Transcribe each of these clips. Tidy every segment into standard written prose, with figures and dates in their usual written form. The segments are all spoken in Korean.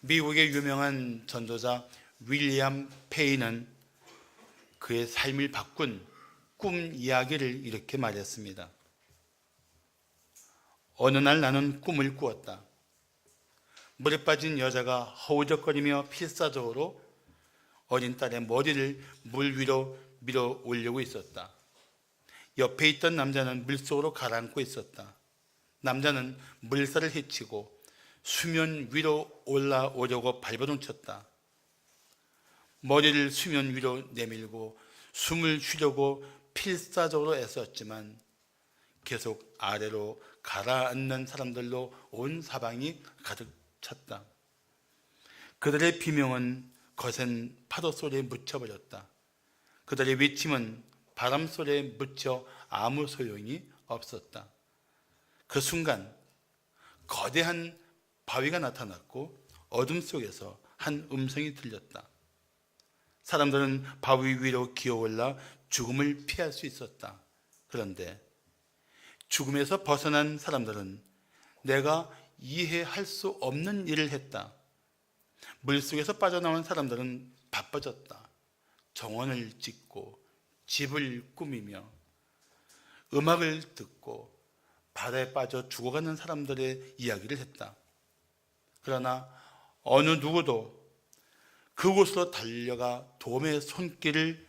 미국의 유명한 전도자 윌리엄 페이는 그의 삶을 바꾼 꿈 이야기를 이렇게 말했습니다. 어느 날 나는 꿈을 꾸었다. 물에 빠진 여자가 허우적거리며 필사적으로 어린 딸의 머리를 물 위로 밀어 올리고 있었다. 옆에 있던 남자는 물속으로 가라앉고 있었다. 남자는 물살을 헤치고 수면 위로 올라오려고 발버둥쳤다. 머리를 수면 위로 내밀고 숨을 쉬려고 필사적으로 애썼지만 계속 아래로 가라앉는 사람들로 온 사방이 가득 찼다. 그들의 비명은 거센 파도 소리에 묻혀버렸다. 그들의 외침은 바람 소리에 묻혀 아무 소용이 없었다. 그 순간 거대한 바위가 나타났고 어둠 속에서 한 음성이 들렸다. 사람들은 바위 위로 기어올라 죽음을 피할 수 있었다. 그런데 죽음에서 벗어난 사람들은 내가 이해할 수 없는 일을 했다. 물속에서 빠져나온 사람들은 바빠졌다. 정원을 짓고 집을 꾸미며 음악을 듣고 바다에 빠져 죽어가는 사람들의 이야기를 했다. 그러나 어느 누구도 그곳으로 달려가 도움의 손길을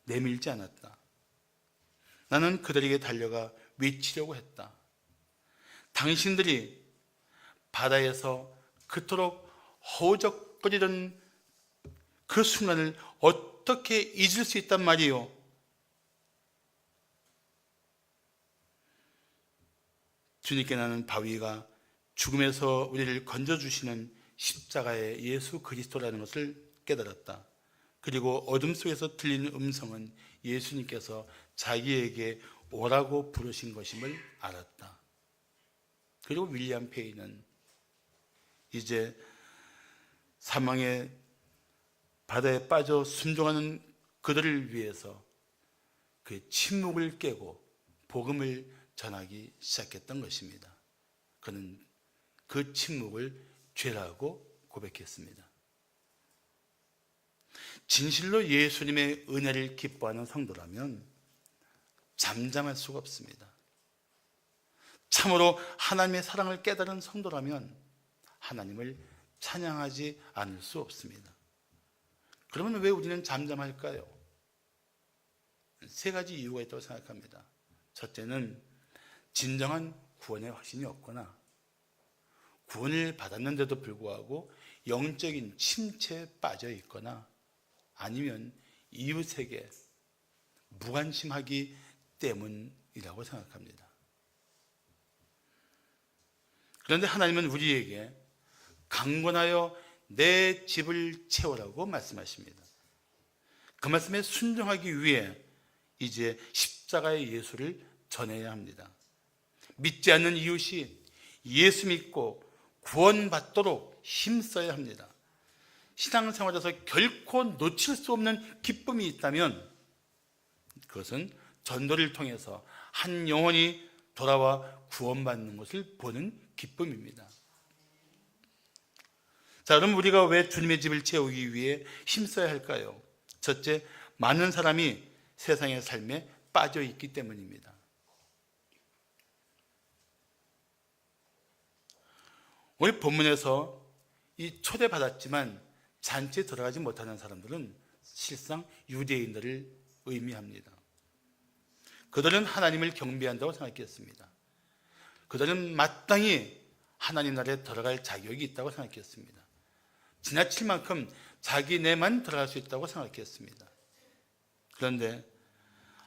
내밀지 않았다. 나는 그들에게 달려가 외치려고 했다. 당신들이 바다에서 그토록 허우적거리던 그 순간을 어떻게 잊을 수 있단 말이요? 주님께 나는 바위가 죽음에서 우리를 건져주시는 십자가의 예수 그리스도라는 것을 깨달았다. 그리고 어둠 속에서 들리는 음성은 예수님께서 자기에게 오라고 부르신 것임을 알았다. 그리고 윌리엄 페이는 이제 사망의 바다에 빠져 순종하는 그들을 위해서 그 침묵을 깨고 복음을 전하기 시작했던 것입니다. 그는 그 침묵을 죄라고 고백했습니다. 진실로 예수님의 은혜를 기뻐하는 성도라면 잠잠할 수가 없습니다. 참으로 하나님의 사랑을 깨달은 성도라면 하나님을 찬양하지 않을 수 없습니다. 그러면 왜 우리는 잠잠할까요? 세 가지 이유가 있다고 생각합니다. 첫째는 진정한 구원의 확신이 없거나 구원을 받았는데도 불구하고 영적인 침체에 빠져 있거나 아니면 이웃에게 무관심하기 때문이라고 생각합니다. 그런데 하나님은 우리에게 강권하여 내 집을 채우라고 말씀하십니다. 그 말씀에 순종하기 위해 이제 십자가의 예수를 전해야 합니다. 믿지 않는 이웃이 예수 믿고 구원받도록 힘써야 합니다. 신앙생활에서 결코 놓칠 수 없는 기쁨이 있다면 그것은 전도를 통해서 한 영혼이 돌아와 구원받는 것을 보는 기쁨입니다. 자, 그럼 우리가 왜 주님의 집을 채우기 위해 힘써야 할까요? 첫째, 많은 사람이 세상의 삶에 빠져 있기 때문입니다. 오늘 본문에서 이 초대받았지만 잔치에 들어가지 못하는 사람들은 실상 유대인들을 의미합니다. 그들은 하나님을 경배한다고 생각했습니다. 그들은 마땅히 하나님 나라에 들어갈 자격이 있다고 생각했습니다. 지나칠 만큼 자기네만 들어갈 수 있다고 생각했습니다. 그런데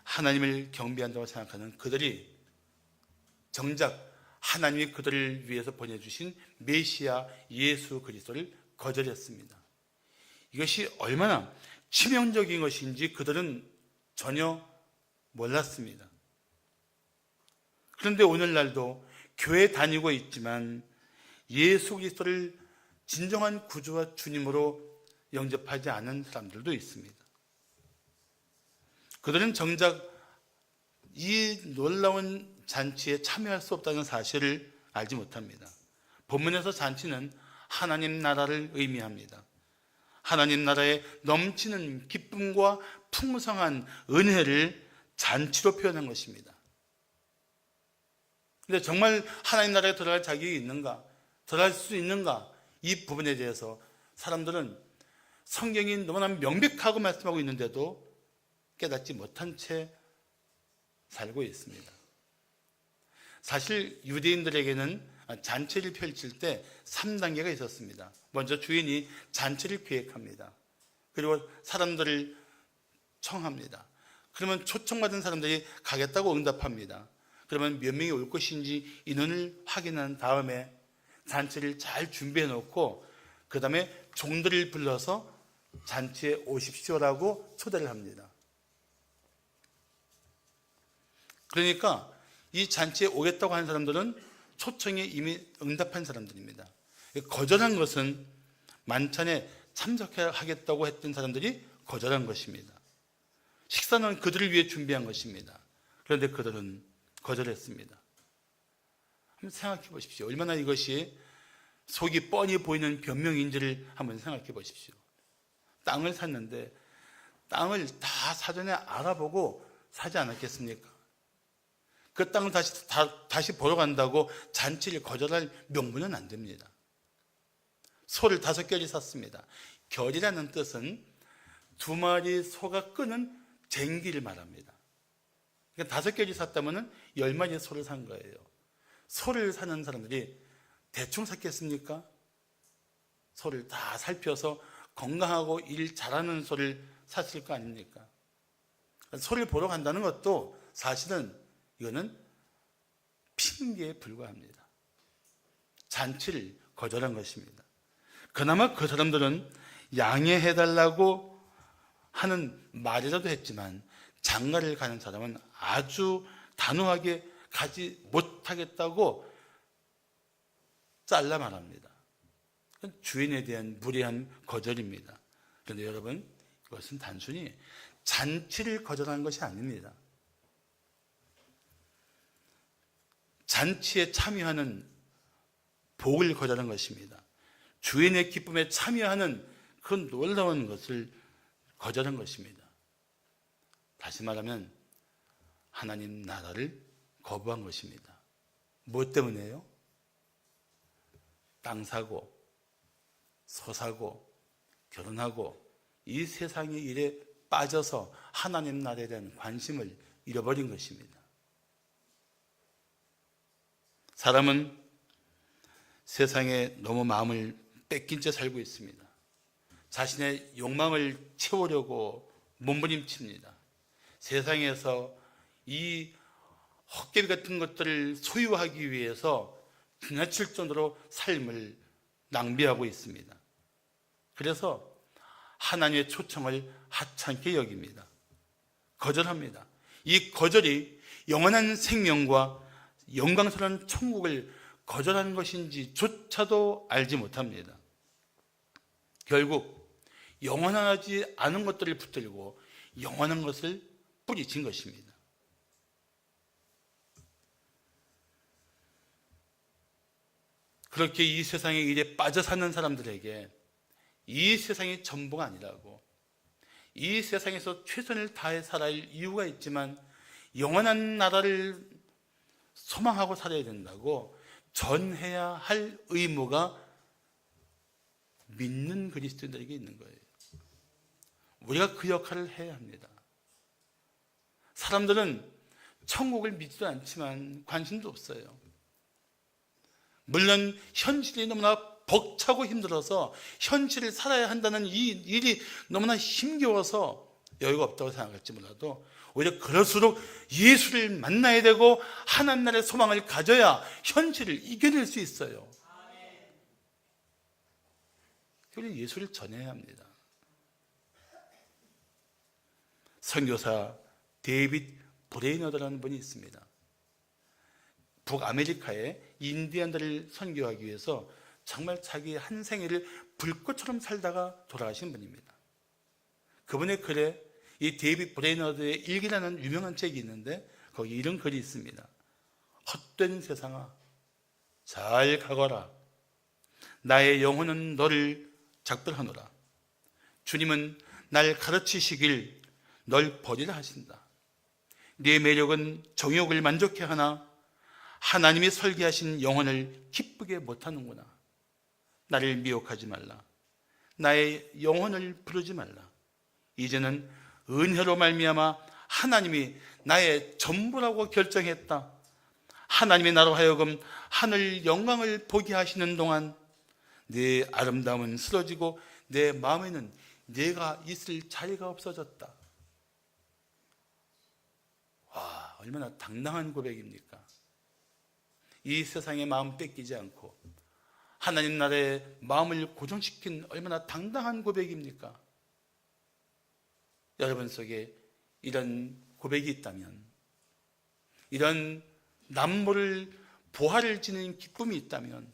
하나님을 경배한다고 생각하는 그들이 정작 하나님이 그들을 위해서 보내주신 메시아 예수 그리스도를 거절했습니다. 이것이 얼마나 치명적인 것인지 그들은 전혀 몰랐습니다. 그런데 오늘날도 교회 다니고 있지만 예수 그리스도를 진정한 구주와 주님으로 영접하지 않은 사람들도 있습니다. 그들은 정작 이 놀라운 잔치에 참여할 수 없다는 사실을 알지 못합니다. 본문에서 잔치는 하나님 나라를 의미합니다. 하나님 나라의 넘치는 기쁨과 풍성한 은혜를 잔치로 표현한 것입니다. 근데 정말 하나님 나라에 들어갈 자격이 있는가? 들어갈 수 있는가? 이 부분에 대해서 사람들은 성경이 너무나 명백하고 말씀하고 있는데도 깨닫지 못한 채 살고 있습니다. 사실 유대인들에게는 잔치를 펼칠 때 3단계가 있었습니다. 먼저 주인이 잔치를 기획합니다. 그리고 사람들을 청합니다. 그러면 초청받은 사람들이 가겠다고 응답합니다. 그러면 몇 명이 올 것인지 인원을 확인한 다음에 잔치를 잘 준비해 놓고 그 다음에 종들을 불러서 잔치에 오십시오라고 초대를 합니다. 그러니까 이 잔치에 오겠다고 하는 사람들은 초청에 이미 응답한 사람들입니다. 거절한 것은 만찬에 참석하겠다고 했던 사람들이 거절한 것입니다. 식사는 그들을 위해 준비한 것입니다. 그런데 그들은 거절했습니다. 한번 생각해 보십시오. 얼마나 이것이 속이 뻔히 보이는 변명인지를 한번 생각해 보십시오. 땅을 샀는데 땅을 다 사전에 알아보고 사지 않았겠습니까? 그 땅을 다시 보러 간다고 잔치를 거절할 명분은 안 됩니다. 소를 5결이 샀습니다. 결이라는 뜻은 2마리 소가 끄는 쟁기를 말합니다. 그러니까 5결이 샀다면 10마리 소를 산 거예요. 소를 사는 사람들이 대충 샀겠습니까? 소를 다 살펴서 건강하고 일 잘하는 소를 샀을 거 아닙니까? 소를 보러 간다는 것도 사실은 이거는 핑계에 불과합니다. 잔치를 거절한 것입니다. 그나마 그 사람들은 양해해달라고 하는 말이라도 했지만 장가를 가는 사람은 아주 단호하게 가지 못하겠다고 잘라 말합니다. 주인에 대한 무례한 거절입니다. 그런데 여러분, 이것은 단순히 잔치를 거절한 것이 아닙니다. 잔치에 참여하는 복을 거절한 것입니다. 주인의 기쁨에 참여하는 그 놀라운 것을 거절한 것입니다. 다시 말하면 하나님 나라를 거부한 것입니다. 무엇 때문에요? 땅 사고, 소 사고, 결혼하고 이 세상의 일에 빠져서 하나님 나라에 대한 관심을 잃어버린 것입니다. 사람은 세상에 너무 마음을 뺏긴 채 살고 있습니다. 자신의 욕망을 채우려고 몸부림칩니다. 세상에서 이 헛개비 같은 것들을 소유하기 위해서 지나칠 정도로 삶을 낭비하고 있습니다. 그래서 하나님의 초청을 하찮게 여깁니다. 거절합니다. 이 거절이 영원한 생명과 영광스러운 천국을 거절하는 것인지 조차도 알지 못합니다. 결국 영원하지 않은 것들을 붙들고 영원한 것을 뿌리친 것입니다. 그렇게 이 세상의 일에 빠져 사는 사람들에게 이 세상이 전부가 아니라고, 이 세상에서 최선을 다해 살아야 할 이유가 있지만 영원한 나라를 소망하고 살아야 된다고 전해야 할 의무가 믿는 그리스도인들에게 있는 거예요. 우리가 그 역할을 해야 합니다. 사람들은 천국을 믿지도 않지만 관심도 없어요. 물론 현실이 너무나 벅차고 힘들어서 현실을 살아야 한다는 이 일이 너무나 힘겨워서 여유가 없다고 생각할지 몰라도 오히려 그럴수록 예수를 만나야 되고 하나님 나라의 소망을 가져야 현실을 이겨낼 수 있어요. 그래서 예수를 전해야 합니다. 선교사 데이빗 브레이너드라는 분이 있습니다. 북아메리카의 인디안들을 선교하기 위해서 정말 자기 한 생애를 불꽃처럼 살다가 돌아가신 분입니다. 그분의 글에 이 데이빗 브레이너드의 일기라는 유명한 책이 있는데 거기 이런 글이 있습니다. 헛된 세상아, 잘 가거라. 나의 영혼은 너를 작별하노라. 주님은 날 가르치시길 널 버리라 하신다. 네 매력은 정욕을 만족해 하나 하나님이 설계하신 영혼을 기쁘게 못하는구나. 나를 미혹하지 말라. 나의 영혼을 부르지 말라. 이제는 은혜로 말미암아 하나님이 나의 전부라고 결정했다. 하나님이 나로 하여금 하늘 영광을 보게 하시는 동안 내 아름다움은 쓰러지고 내 마음에는 내가 있을 자리가 없어졌다. 와, 얼마나 당당한 고백입니까? 이 세상의 마음 뺏기지 않고 하나님 나라의 마음을 고정시킨 얼마나 당당한 고백입니까? 여러분 속에 이런 고백이 있다면, 이런 남모를 보화를 지닌 기쁨이 있다면,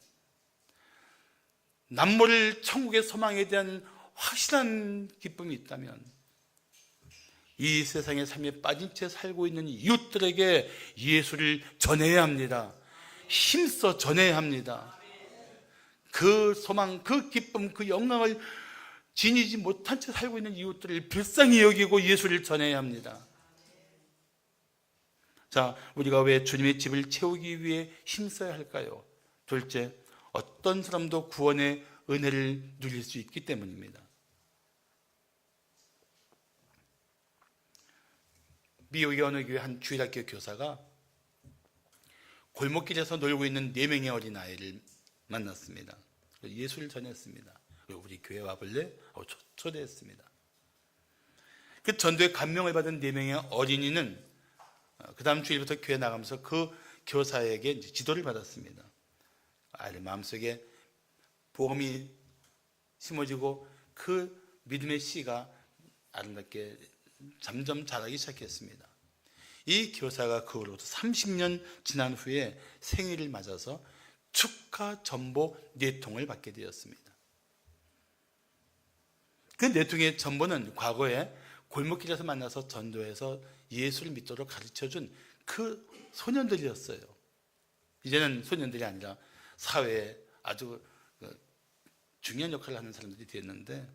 남모를 천국의 소망에 대한 확실한 기쁨이 있다면, 이 세상의 삶에 빠진 채 살고 있는 이웃들에게 예수를 전해야 합니다. 힘써 전해야 합니다. 그 소망, 그 기쁨, 그 영광을 지니지 못한 채 살고 있는 이웃들을 불쌍히 여기고 예수를 전해야 합니다. 자, 우리가 왜 주님의 집을 채우기 위해 힘써야 할까요? 둘째, 어떤 사람도 구원의 은혜를 누릴 수 있기 때문입니다. 미국의 어느 교회 한 주일학교 교사가 골목길에서 놀고 있는 4명의 어린아이를 만났습니다. 예수를 전했습니다. 우리 교회 와볼래? 초대했습니다. 그 전도에 감명을 받은 4명의 어린이는 그 다음 주일부터 교회 나가면서 그 교사에게 지도를 받았습니다. 아이들 마음속에 복음이 심어지고 그 믿음의 씨가 아름답게 점점 자라기 시작했습니다. 이 교사가 그 후로부터 30년 지난 후에 생일을 맞아서 축하 전보 4통을 받게 되었습니다. 그 4통의 전보는 과거에 골목길에서 만나서 전도해서 예수를 믿도록 가르쳐준 그 소년들이었어요. 이제는 소년들이 아니라 사회에 아주 중요한 역할을 하는 사람들이 되었는데,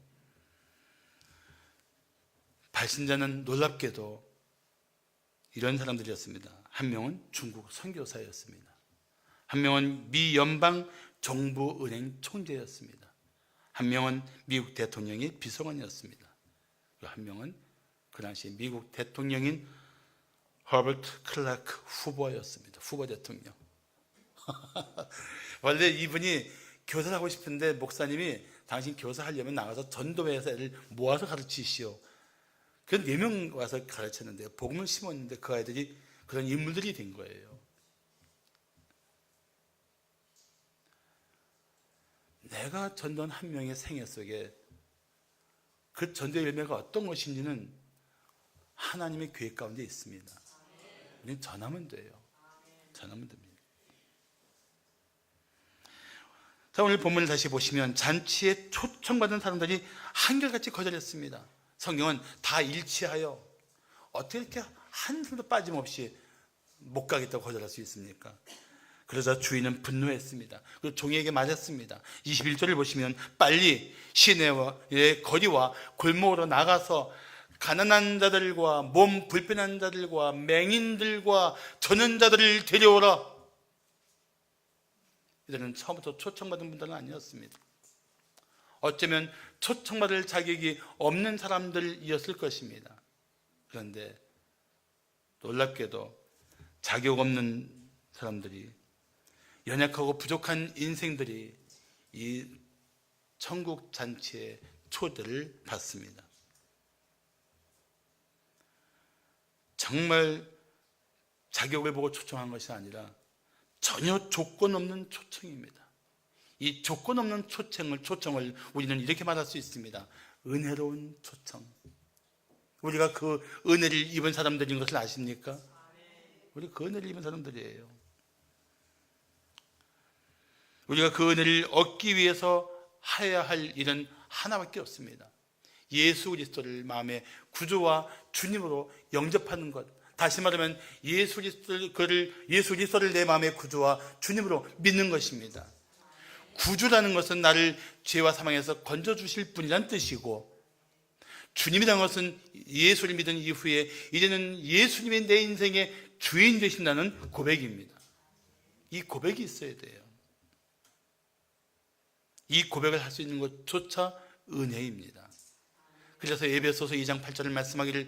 발신자는 놀랍게도 이런 사람들이었습니다. 한 명은 중국 선교사였습니다. 한 명은 미 연방 정부은행 총재였습니다. 한 명은 미국 대통령의 비서관이었습니다. 한 명은 그 당시 미국 대통령인 허버트 클라크 후보였습니다. 후보 대통령. 원래 이분이 교사를 하고 싶은데 목사님이 당신 교사하려면 나가서 전도회에서 애를 모아서 가르치시오. 그 4명 와서 가르쳤는데 복음을 심었는데 그 아이들이 그런 인물들이 된 거예요. 내가 전도한 한 명의 생애 속에 그 전도의 열매가 어떤 것인지는 하나님의 계획 가운데 있습니다. 우리는 전하면 돼요. 전하면 됩니다. 자, 오늘 본문을 다시 보시면 잔치에 초청받은 사람들이 한결같이 거절했습니다. 성경은 다 일치하여 어떻게 이렇게 한 사람도 빠짐없이 못 가겠다고 거절할 수 있습니까? 그러자 주인은 분노했습니다. 그리고 종에게 맞았습니다. 21절을 보시면 빨리 시내의 거리와 골목으로 나가서 가난한 자들과 몸 불편한 자들과 맹인들과 전염자들을 데려오라. 이들은 처음부터 초청받은 분들은 아니었습니다. 어쩌면 초청받을 자격이 없는 사람들이었을 것입니다. 그런데 놀랍게도 자격 없는 사람들이, 연약하고 부족한 인생들이 이 천국 잔치의 초대를 받습니다. 정말 자격을 보고 초청한 것이 아니라 전혀 조건 없는 초청입니다. 이 조건 없는 초청을 우리는 이렇게 말할 수 있습니다. 은혜로운 초청. 우리가 그 은혜를 입은 사람들인 것을 아십니까? 우리 그 은혜를 입은 사람들이에요. 우리가 그 은혜를 얻기 위해서 해야 할 일은 하나밖에 없습니다. 예수 그리스도를 마음의 구주와 주님으로 영접하는 것. 다시 말하면 예수 그리스도를 내 마음의 구주와 주님으로 믿는 것입니다. 구주라는 것은 나를 죄와 사망에서 건져주실 분이란 뜻이고, 주님이라는 것은 예수를 믿은 이후에 이제는 예수님이 내 인생의 주인 되신다는 고백입니다. 이 고백이 있어야 돼요. 이 고백을 할 수 있는 것조차 은혜입니다. 그래서 에베소서 2장 8절을 말씀하기를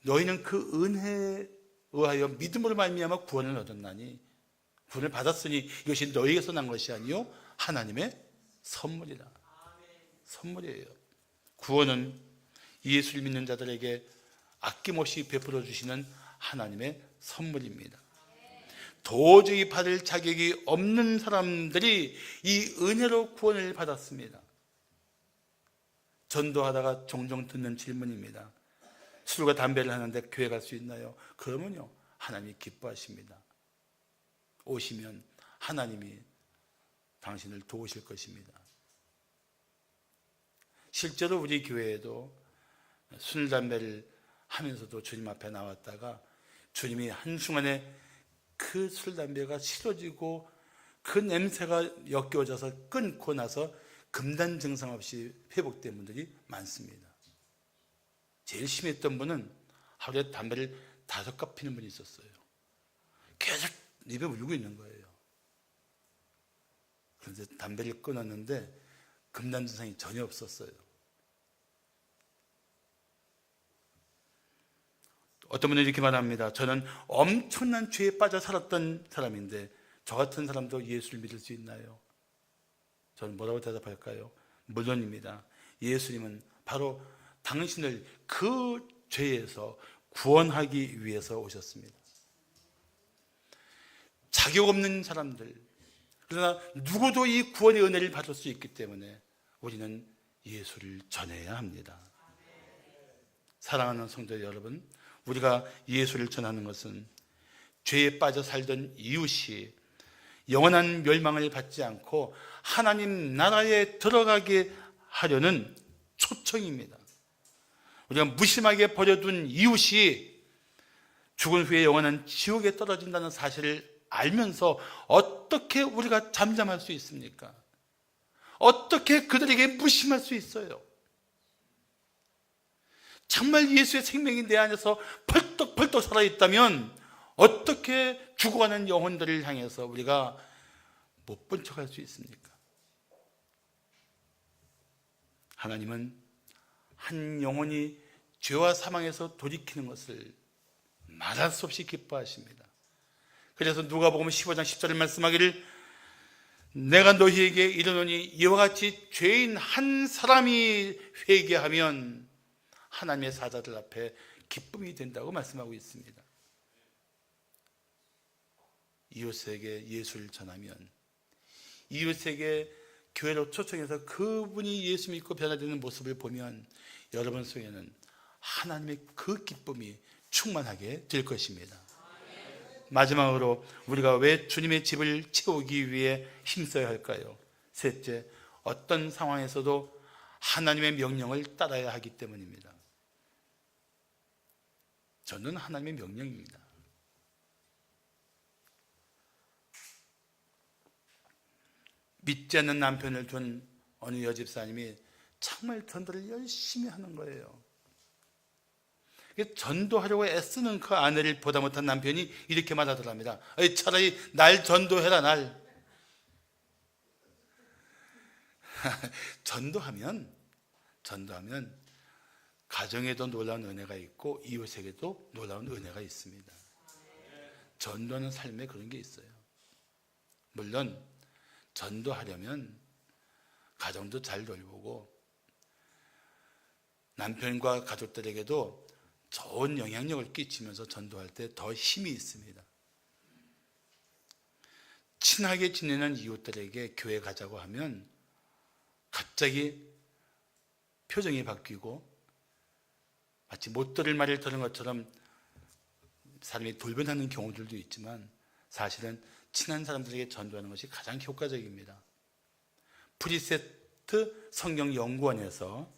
너희는 그 은혜에 의하여 믿음으로 말미암아 구원을 얻었나니 구원을 받았으니 이것이 너희에게서 난 것이 아니요 하나님의 선물이라. 선물이에요. 구원은 예수를 믿는 자들에게 아낌없이 베풀어 주시는 하나님의 선물입니다. 도저히 받을 자격이 없는 사람들이 이 은혜로 구원을 받았습니다. 전도하다가 종종 듣는 질문입니다. 술과 담배를 하는데 교회 갈 수 있나요? 그러면요, 하나님이 기뻐하십니다. 오시면 하나님이 당신을 도우실 것입니다. 실제로 우리 교회에도 술, 담배를 하면서도 주님 앞에 나왔다가 주님이 한순간에 그 술, 담배가 싫어지고 그 냄새가 역겨워져서 끊고 나서 금단 증상 없이 회복된 분들이 많습니다. 제일 심했던 분은 하루에 담배를 5갑 피는 분이 있었어요. 계속 입에 물고 있는 거예요. 그런데 담배를 끊었는데 금단 증상이 전혀 없었어요. 어떤 분은 이렇게 말합니다. 저는 엄청난 죄에 빠져 살았던 사람인데 저 같은 사람도 예수를 믿을 수 있나요? 저는 뭐라고 대답할까요? 물론입니다. 예수님은 바로 당신을 그 죄에서 구원하기 위해서 오셨습니다. 자격 없는 사람들, 그러나 누구도 이 구원의 은혜를 받을 수 있기 때문에 우리는 예수를 전해야 합니다. 사랑하는 성도 여러분, 우리가 예수를 전하는 것은 죄에 빠져 살던 이웃이 영원한 멸망을 받지 않고 하나님 나라에 들어가게 하려는 초청입니다. 우리가 무심하게 버려둔 이웃이 죽은 후에 영원한 지옥에 떨어진다는 사실을 알면서 어떻게 우리가 잠잠할 수 있습니까? 어떻게 그들에게 무심할 수 있어요? 정말 예수의 생명이 내 안에서 펄떡펄떡 살아있다면 어떻게 죽어가는 영혼들을 향해서 우리가 못 본 척할 수 있습니까? 하나님은 한 영혼이 죄와 사망에서 돌이키는 것을 말할 수 없이 기뻐하십니다. 그래서 누가복음 15장 10절에 말씀하기를 내가 너희에게 이르노니 이와 같이 죄인 한 사람이 회개하면 하나님의 사자들 앞에 기쁨이 된다고 말씀하고 있습니다. 이웃에게 예수를 전하면, 이웃에게 교회로 초청해서 그분이 예수 믿고 변화되는 모습을 보면 여러분 속에는 하나님의 그 기쁨이 충만하게 될 것입니다. 마지막으로 우리가 왜 주님의 집을 채우기 위해 힘써야 할까요? 셋째, 어떤 상황에서도 하나님의 명령을 따라야 하기 때문입니다. 저는 하나님의 명령입니다. 믿지 않는 남편을 둔 어느 여집사님이 정말 전도를 열심히 하는 거예요. 전도하려고 애쓰는 그 아내를 보다 못한 남편이 이렇게 말하더랍니다. 차라리 날 전도해라, 날. 전도하면 가정에도 놀라운 은혜가 있고 이웃에게도 놀라운 은혜가 있습니다. 전도하는 삶에 그런 게 있어요. 물론 전도하려면 가정도 잘 돌보고 남편과 가족들에게도 좋은 영향력을 끼치면서 전도할 때 더 힘이 있습니다. 친하게 지내는 이웃들에게 교회 가자고 하면 갑자기 표정이 바뀌고 마치 못 들을 말을 들은 것처럼 사람이 돌변하는 경우들도 있지만 사실은 친한 사람들에게 전도하는 것이 가장 효과적입니다. 프리세트 성경연구원에서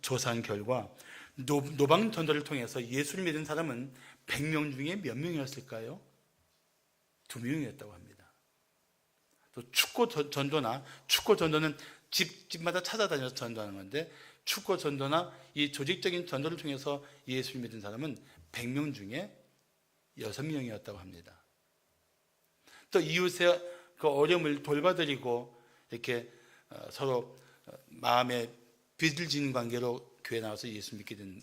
조사한 결과 노방 전도를 통해서 예수를 믿은 사람은 100명 중에 몇 명이었을까요? 2명이었다고 합니다. 또 축구 전도는 집마다 찾아다녀서 전도하는 건데, 축구 전도나 이 조직적인 전도를 통해서 예수를 믿은 사람은 100명 중에 6명이었다고 합니다. 또 이웃의 그 어려움을 돌봐드리고 이렇게 서로 마음에 빚을 지는 관계로 교회 나와서 예수 믿게 된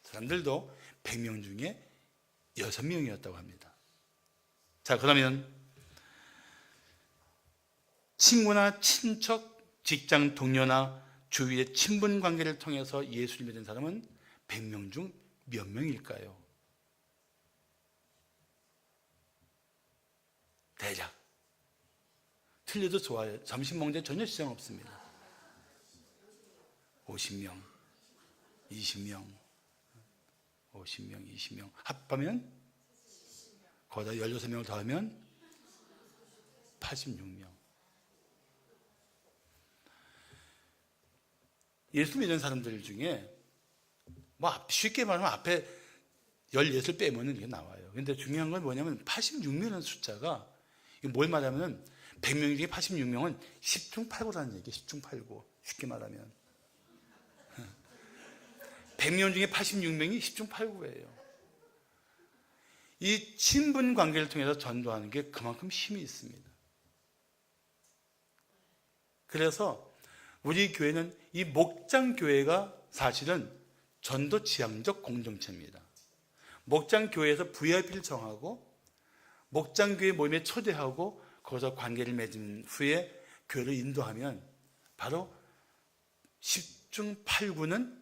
사람들도 100명 중에 6명이었다고 합니다. 자, 그러면 친구나 친척, 직장 동료나 주위의 친분 관계를 통해서 예수를 믿은 사람은 100명 중 몇 명일까요? 대략. 틀려도 좋아요. 점심 먹는데 전혀 지장 없습니다. 50명, 20명, 50명, 20명 합하면 거기다 16명을 더하면 86명. 예수 믿는 사람들 중에 쉽게 말하면 앞에 16을 빼면 이게 나와요. 근데 중요한 건 뭐냐면 86명이라는 숫자가 뭘 말하면 100명 중에 86명은 10중 8구라는 얘기예요. 10중 8구. 쉽게 말하면 100명 중에 86명이 10중 8구예요. 이 친분 관계를 통해서 전도하는 게 그만큼 힘이 있습니다. 그래서 우리 교회는 이 목장교회가 사실은 전도 지향적 공동체입니다. 목장교회에서 VIP를 정하고 목장교회 모임에 초대하고 거기서 관계를 맺은 후에 교회를 인도하면 바로 10중 8구는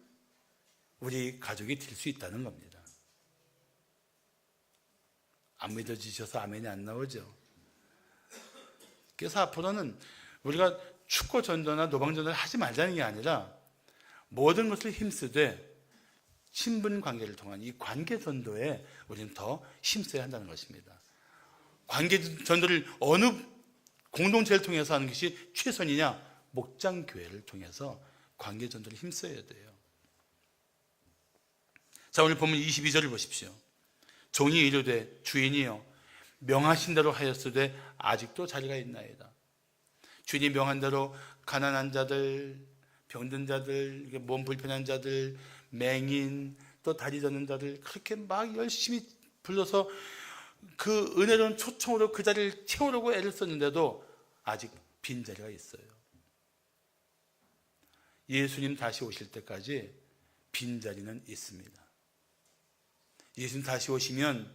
우리 가족이 될 수 있다는 겁니다. 안 믿어지셔서 아멘이 안 나오죠. 그래서 앞으로는 우리가 축구 전도나 노방 전도를 하지 말자는 게 아니라 모든 것을 힘쓰되 친분 관계를 통한 이 관계 전도에 우리는 더 힘써야 한다는 것입니다. 관계 전도를 어느 공동체를 통해서 하는 것이 최선이냐? 목장교회를 통해서 관계 전도를 힘써야 돼요. 자, 오늘 보면 22절을 보십시오. 종이 이르되 주인이여 명하신 대로 하였으되 아직도 자리가 있나이다. 주인이 명한 대로 가난한 자들, 병든 자들, 몸 불편한 자들, 맹인, 또 다리 젖는 자들 그렇게 막 열심히 불러서 그 은혜로운 초청으로 그 자리를 채우려고 애를 썼는데도 아직 빈자리가 있어요. 예수님 다시 오실 때까지 빈자리는 있습니다. 예수님 다시 오시면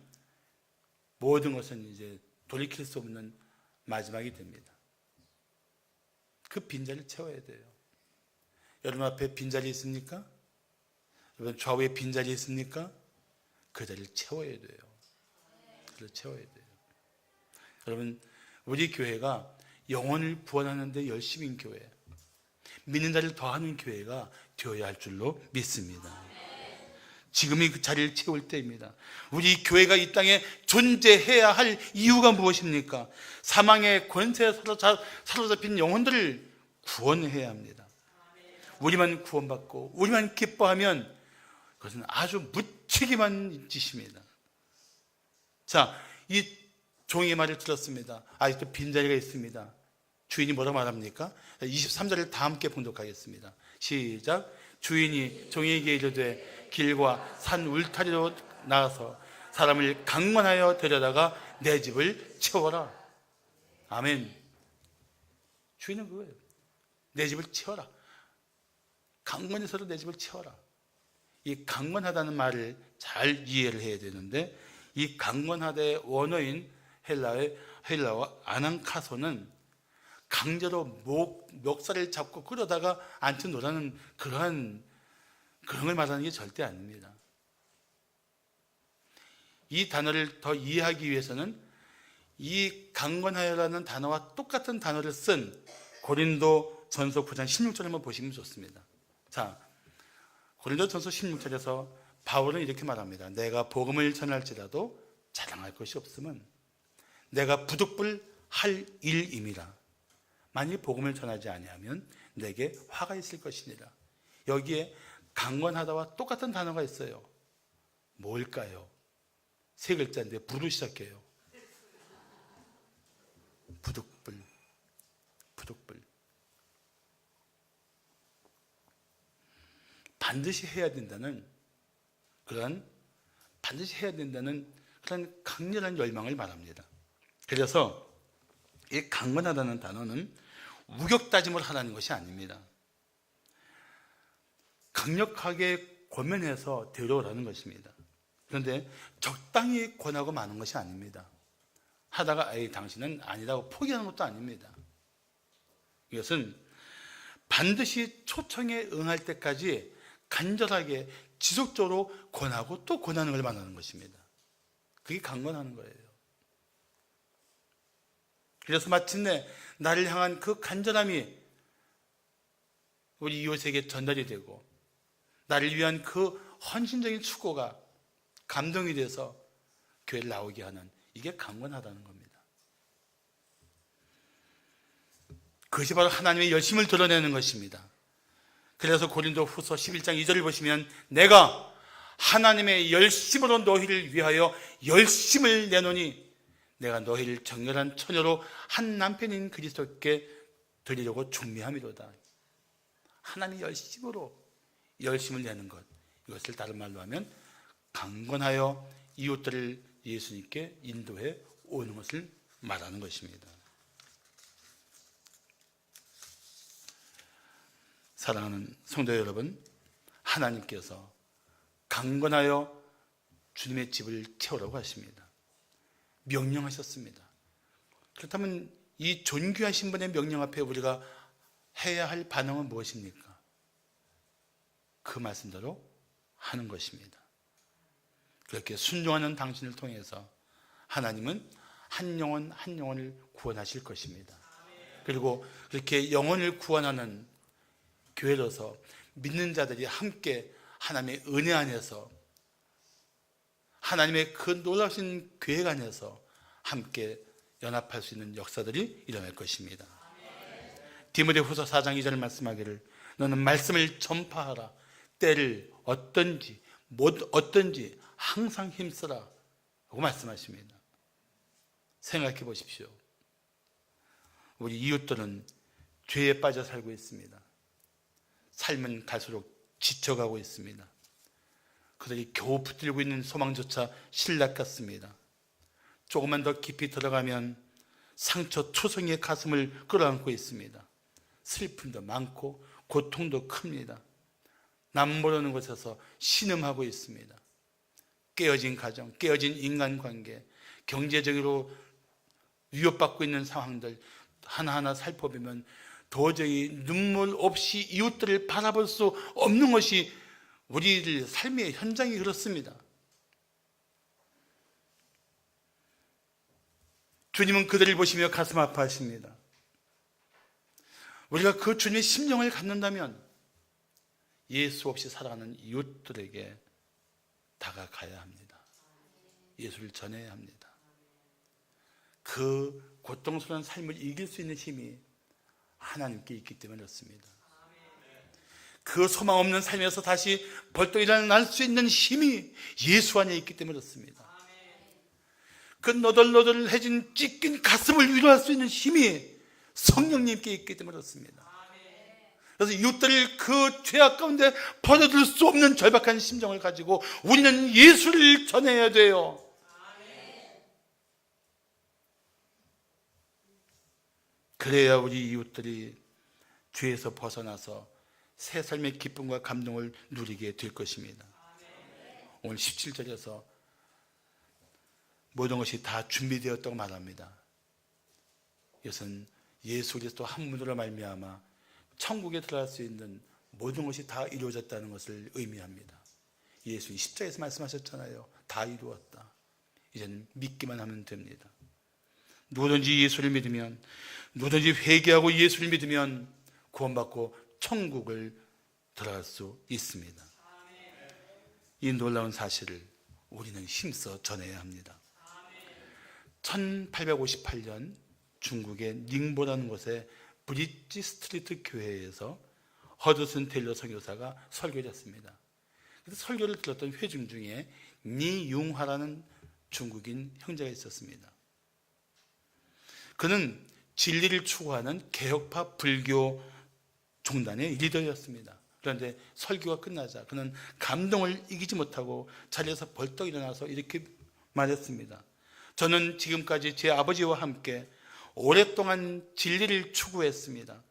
모든 것은 이제 돌이킬 수 없는 마지막이 됩니다. 그 빈자리를 채워야 돼요. 여러분 앞에 빈자리 있습니까? 여러분 좌우에 빈자리 있습니까? 그 자리를 채워야 돼요. 그걸 채워야 돼요. 여러분 우리 교회가 영혼을 구원하는 데 열심인 교회, 믿는 자를 더하는 교회가 되어야 할 줄로 믿습니다. 지금이 그 자리를 채울 때입니다. 우리 교회가 이 땅에 존재해야 할 이유가 무엇입니까? 사망의 권세에 사로잡힌 영혼들을 구원해야 합니다. 우리만 구원받고 우리만 기뻐하면 그것은 아주 무책임한 짓입니다. 자, 이 종의 말을 들었습니다. 아직도 빈자리가 있습니다. 주인이 뭐라고 말합니까? 23절을 다 함께 봉독하겠습니다. 시작. 주인이 종에게 이르되 길과 산 울타리로 나가서 사람을 강권하여 데려다가 내 집을 채워라. 아멘. 주인은 그거예요. 내 집을 채워라. 강권해서도 내 집을 채워라. 이 강권하다는 말을 잘 이해를 해야 되는데, 이 강권하다의 원어인 헬라어 아난카소는 강제로 멱살을 잡고 끌어다가 앉혀 놓으라는 그런 걸 말하는 게 절대 아닙니다. 이 단어를 더 이해하기 위해서는 이 강권하여라는 단어와 똑같은 단어를 쓴 고린도 전서 9장 16절을 한번 보시면 좋습니다. 자, 고린도 전서 16절에서 바울은 이렇게 말합니다. 내가 복음을 전할지라도 자랑할 것이 없음은 내가 부득불 할 일임이라. 만일 복음을 전하지 아니하면 내게 화가 있을 것이니라. 여기에 강권하다와 똑같은 단어가 있어요. 뭘까요? 세 글자인데 부로 시작해요. 부득불. 구족불. 반드시 해야 된다는 그런 강렬한 열망을 말합니다. 그래서 이 강건하다는 단어는 우격다짐을 하라는 것이 아닙니다. 강력하게 권면해서 데려오라는 것입니다. 그런데 적당히 권하고 마는 것이 아닙니다. 하다가 당신은 아니라고 포기하는 것도 아닙니다. 이것은 반드시 초청에 응할 때까지 간절하게 지속적으로 권하고 또 권하는 걸 말하는 것입니다. 그게 강권하는 거예요. 그래서 마침내 나를 향한 그 간절함이 우리 이웃에게 전달이 되고 나를 위한 그 헌신적인 수고가 감동이 돼서 교회를 나오게 하는, 이게 강권하다는 겁니다. 그것이 바로 하나님의 열심을 드러내는 것입니다. 그래서 고린도 후서 11장 2절을 보시면 내가 하나님의 열심으로 너희를 위하여 열심을 내노니 내가 너희를 정결한 처녀로 한 남편인 그리스도께 드리려고 준비함이로다. 하나님의 열심으로 열심을 내는 것, 이것을 다른 말로 하면 강건하여 이웃들을 예수님께 인도해 오는 것을 말하는 것입니다. 사랑하는 성도 여러분, 하나님께서 강건하여 주님의 집을 채우라고 하십니다. 명령하셨습니다. 그렇다면 이 존귀하신 분의 명령 앞에 우리가 해야 할 반응은 무엇입니까? 그 말씀대로 하는 것입니다. 그렇게 순종하는 당신을 통해서 하나님은 한 영혼 한 영혼을 구원하실 것입니다. 그리고 그렇게 영혼을 구원하는 교회로서 믿는 자들이 함께 하나님의 은혜 안에서, 하나님의 그 놀라우신 계획 안에서 함께 연합할 수 있는 역사들이 일어날 것입니다. 디모데후서 4장 2절 말씀하기를 너는 말씀을 전파하라. 때를 어떤지 항상 힘쓰라 라고 말씀하십니다. 생각해 보십시오. 우리 이웃들은 죄에 빠져 살고 있습니다. 삶은 갈수록 지쳐가고 있습니다. 그들이 겨우 붙들고 있는 소망조차 신락 같습니다. 조금만 더 깊이 들어가면 상처 투성이의 가슴을 끌어안고 있습니다. 슬픔도 많고 고통도 큽니다. 남 모르는 곳에서 신음하고 있습니다. 깨어진 가정, 깨어진 인간관계, 경제적으로 위협받고 있는 상황들 하나하나 살펴보면 도저히 눈물 없이 이웃들을 바라볼 수 없는 것이 우리들 삶의 현장이 그렇습니다. 주님은 그들을 보시며 가슴 아파하십니다. 우리가 그 주님의 심령을 갖는다면 예수 없이 살아가는 이웃들에게 다가가야 합니다. 예수를 전해야 합니다. 그 고통스러운 삶을 이길 수 있는 힘이 하나님께 있기 때문에 그렇습니다. 그 소망 없는 삶에서 다시 벌떡 일어날 수 있는 힘이 예수 안에 있기 때문에 그렇습니다. 그 너덜너덜해진 찢긴 가슴을 위로할 수 있는 힘이 성령님께 있기 때문에 그렇습니다. 그래서 이웃들을 그 죄악 가운데 버려둘 수 없는 절박한 심정을 가지고 우리는 예수를 전해야 돼요. 그래야 우리 이웃들이 죄에서 벗어나서 새 삶의 기쁨과 감동을 누리게 될 것입니다. 오늘 17절에서 모든 것이 다 준비되었다고 말합니다. 이것은 예수 그리스도 한 분으로 말미암아 천국에 들어갈 수 있는 모든 것이 다 이루어졌다는 것을 의미합니다. 예수님 십자가에서 말씀하셨잖아요. 다 이루었다. 이제는 믿기만 하면 됩니다. 누구든지 예수를 믿으면, 누구든지 회개하고 예수를 믿으면 구원받고 천국을 들어갈 수 있습니다. 이 놀라운 사실을 우리는 힘써 전해야 합니다. 1858년 중국의 닝보라는 곳에 브릿지 스트리트 교회에서 허드슨 테일러 선교사가 설교를 했습니다. 그래서 설교를 들었던 회중 중에 니융화라는 중국인 형제가 있었습니다. 그는 진리를 추구하는 개혁파 불교 종단의 리더였습니다. 그런데 설교가 끝나자 그는 감동을 이기지 못하고 자리에서 벌떡 일어나서 이렇게 말했습니다. 저는 지금까지 제 아버지와 함께 오랫동안 진리를 추구했습니다.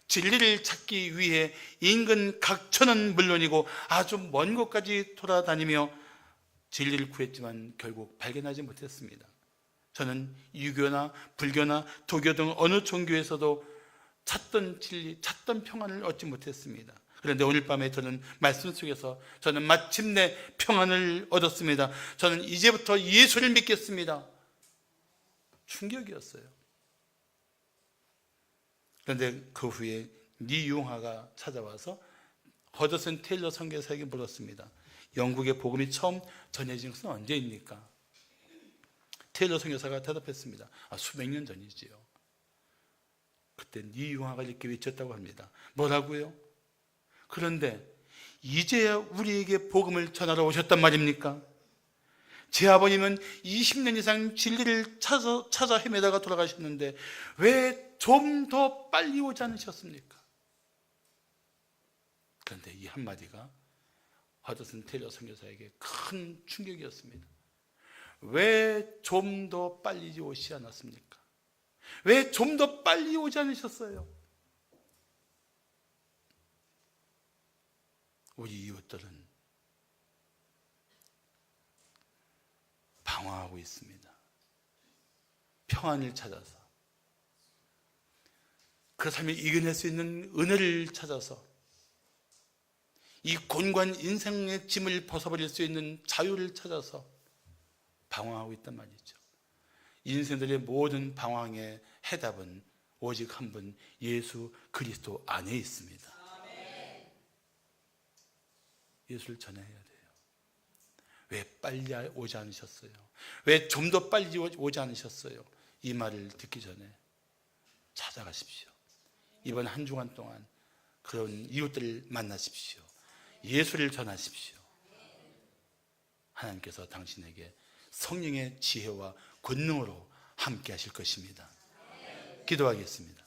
진리를 찾기 위해 인근 각천은 물론이고 아주 먼 곳까지 돌아다니며 진리를 구했지만 결국 발견하지 못했습니다. 저는 유교나 불교나 도교 등 어느 종교에서도 찾던 진리, 찾던 평안을 얻지 못했습니다. 그런데 오늘 밤에 저는 말씀 속에서 저는 마침내 평안을 얻었습니다. 저는 이제부터 예수를 믿겠습니다. 충격이었어요. 그런데 그 후에 니융하가 찾아와서 허드슨 테일러 선교사에게 물었습니다. 영국의 복음이 처음 전해진 것은 언제입니까? 테일러 선교사가 대답했습니다. 수백 년 전이지요. 그때 니융하가 이렇게 외쳤다고 합니다. 뭐라고요? 그런데 이제야 우리에게 복음을 전하러 오셨단 말입니까? 제 아버님은 20년 이상 진리를 찾아 헤매다가 돌아가셨는데 왜 좀 더 빨리 오지 않으셨습니까? 그런데 이 한마디가 허드슨 테일러 선교사에게 큰 충격이었습니다. 왜 좀 더 빨리 오시지 않았습니까? 왜 좀 더 빨리 오지 않으셨어요? 우리 이웃들은 방황하고 있습니다. 평안을 찾아서, 그 삶을 이겨낼 수 있는 은혜를 찾아서, 이 곤고한 인생의 짐을 벗어버릴 수 있는 자유를 찾아서 방황하고 있단 말이죠. 인생들의 모든 방황의 해답은 오직 한 분, 예수 그리스도 안에 있습니다. 예수를 전해야 돼요. 왜 빨리 오지 않으셨어요? 왜 좀 더 빨리 오지 않으셨어요? 이 말을 듣기 전에 찾아가십시오. 이번 한 주간 동안 그런 이웃들을 만나십시오. 예수를 전하십시오. 하나님께서 당신에게 성령의 지혜와 권능으로 함께 하실 것입니다. 기도하겠습니다.